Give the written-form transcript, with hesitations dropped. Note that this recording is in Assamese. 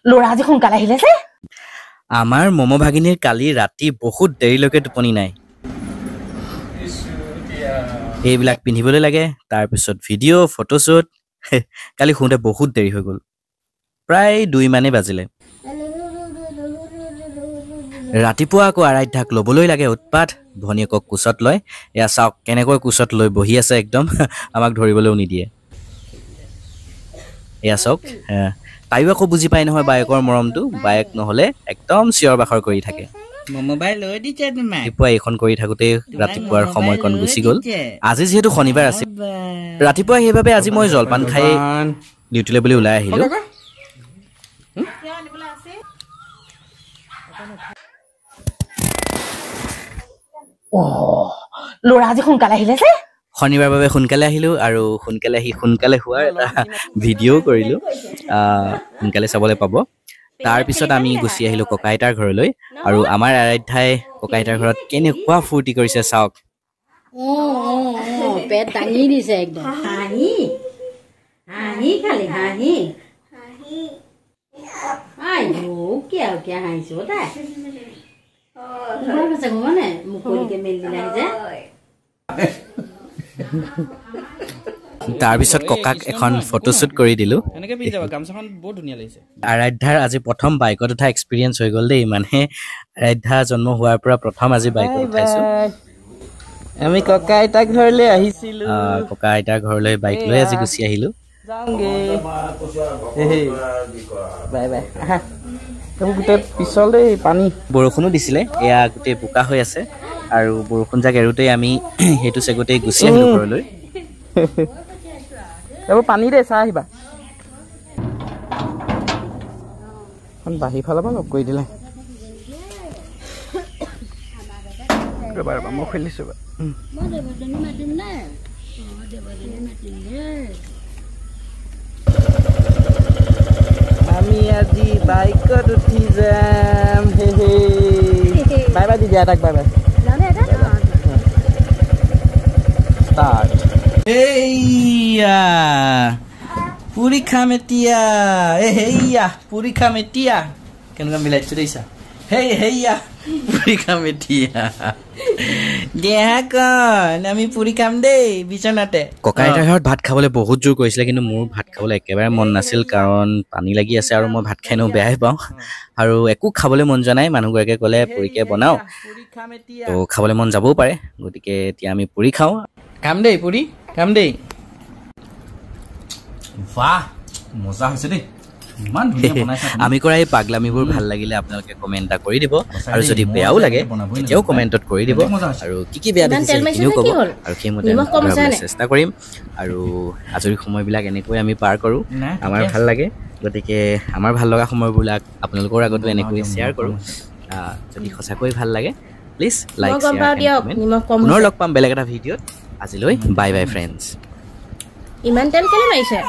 ল'ৰা আজি সোনকালে আহিলে যে আমাৰ মমো ভাগিনীৰ কালি ৰাতি বহুত দেৰিলৈকে টোপনি নাই এইবিলাক পিন্ধিবলৈ লাগে তাৰপিছত ভিডিঅ' ফটোশ্বুট কালি শুতে বহুত দেৰি হৈ গ'ল প্ৰায় 2 মানে বাজিলে ৰাতিপুৱা আকৌ আৰাধ্যাক ল'বলৈ লাগে উৎপাত ভনীয়েকক কোচত লয় এয়া চাওক কেনেকৈ কোচত লৈ বহি আছে একদম আমাক ধৰিবলৈও নিদিয়ে এয়া চাওক তাইও আকৌ বুজি পায় নহয় বায়েকৰ মৰমটো বায়েক নহ'লে একদম চিঞৰ বাখৰ কৰি থাকে মোবাইল লৈ দিছে তোমাক ৰাতিপুৱা এইখন কৰি থাকোঁতে ৰাতিপুৱাৰ সময়কণ গুচি গ'ল আজি যিহেতু শনিবাৰ আছিল ৰাতিপুৱা সেইবাবে আজি মই জলপান খাই ডিউটিলৈ বুলি ওলাই আহিলোঁ ল'ৰা আজি সোনকালে আহিলে যে শনিবাৰ বাবে সোনকালে আহিলোঁ আৰু সোনকালে আহি সোনকালে হোৱাৰ এটা ভিডিঅ' কৰিলোঁ সোনকালে চাবলৈ পাব তাৰপিছত আমি গুচি আহিলোঁ ককা আইতাৰ ঘৰলৈ আৰু আমাৰ আৰাধ্যাই ককা আইতাৰ ঘৰত কেনেকুৱা ফূৰ্তি কৰিছে চাওক পেট দাঙি দিছে একদম হাঁহি হাঁহি খালি হাঁহি কিয় কিয় হাঁহিছো তাই মানে মুকলিকে মেলি দিলে যে তাৰপিছত ককাক এখন ফটোশ্বুট কৰি দিলোঁ আৰাধ্যাৰ আজি প্ৰথম বাইকত উঠা এক্সপিৰিয়েঞ্চ হৈ গ'ল দেই মানে আৰাধ্যা জন্ম হোৱাৰ পৰা প্ৰথম আজি বাইকত উঠাইছোঁ আমি ককা আইতাক ঘৰলৈ আহিছিলোঁ ককা আইতাৰ ঘৰলৈ বাইক লৈ আজি গুচি আহিলোঁ বাই বাই গোটেই পিছল দেই পানী বৰষুণো দিছিলে এয়া গোটেই বোকা হৈ আছে আৰু বৰষুণ যাক এৰোঁতেই আমি সেইটো চেগতেই গুচি আহিলোঁ ঘৰলৈ এইবোৰ পানী দে চাই আহিবা বাহিৰ ফালৰ পৰা লগ কৰি দিলে মই খুলিছোঁ আমি আজি বাইকত উঠি যাম বাই বাই দিদি আটাক বাই বাই ষ্টাৰ্ট এইয়া পুৰি খাম এতিয়া হেইয়া পুৰি খাম এতিয়া কেনেকুৱা মিলাইছোঁ দেখিছা হেইয়া পুৰি খাম এতিয়া দেহা কণ আমি পুৰি খাম দেই বিচনাতে ককা আইতাৰ ঘৰত ভাত খাবলৈ বহুত জোৰ কৰিছিলে কিন্তু মোৰ ভাত খাবলৈ একেবাৰে মন নাছিল কাৰণ পানী লাগি আছে আৰু মই ভাত খাই এনেও বেয়াই পাওঁ আৰু একো খাবলৈ মন যোৱা নাই মানুহগৰাকীয়ে ক'লে পুৰিকে বনাওঁ তো খাবলৈ মন যাবও পাৰে গতিকে এতিয়া আমি পুৰি খাওঁ খাম দেই পুৰি খাম দেই বাহ মজা হৈছে দেই ইমান ধুনীয়া বনাইছা আমি কৰা এই পাগলামিবোৰ ভাল লাগিলে আপোনালোকে কমেণ্ট এটা কৰি দিব আৰু যদি বেয়াও লাগে তেতিয়াও কমেণ্টত কৰি দিব আৰু কি বেয়া দেখিছে সেইখিনিও ক'ব আৰু সেইমতে চেষ্টা কৰিম আৰু আজৰি সময়বিলাক এনেকৈ আমি পাৰ কৰোঁ আমাৰ ভাল লাগে গতিকে আমাৰ ভাল লগা সময়বিলাক আপোনালোকৰ আগতো এনেকৈ শ্বেয়াৰ কৰোঁ যদি সঁচাকৈ ভাল লাগে প্লিজ লাইক পুনৰ লগ পাম বেলেগ এটা ভিডিঅ'ত আজিলৈ বাই বাই ফ্ৰেণ্ডছ ইমান তেল কেলে মাৰিছে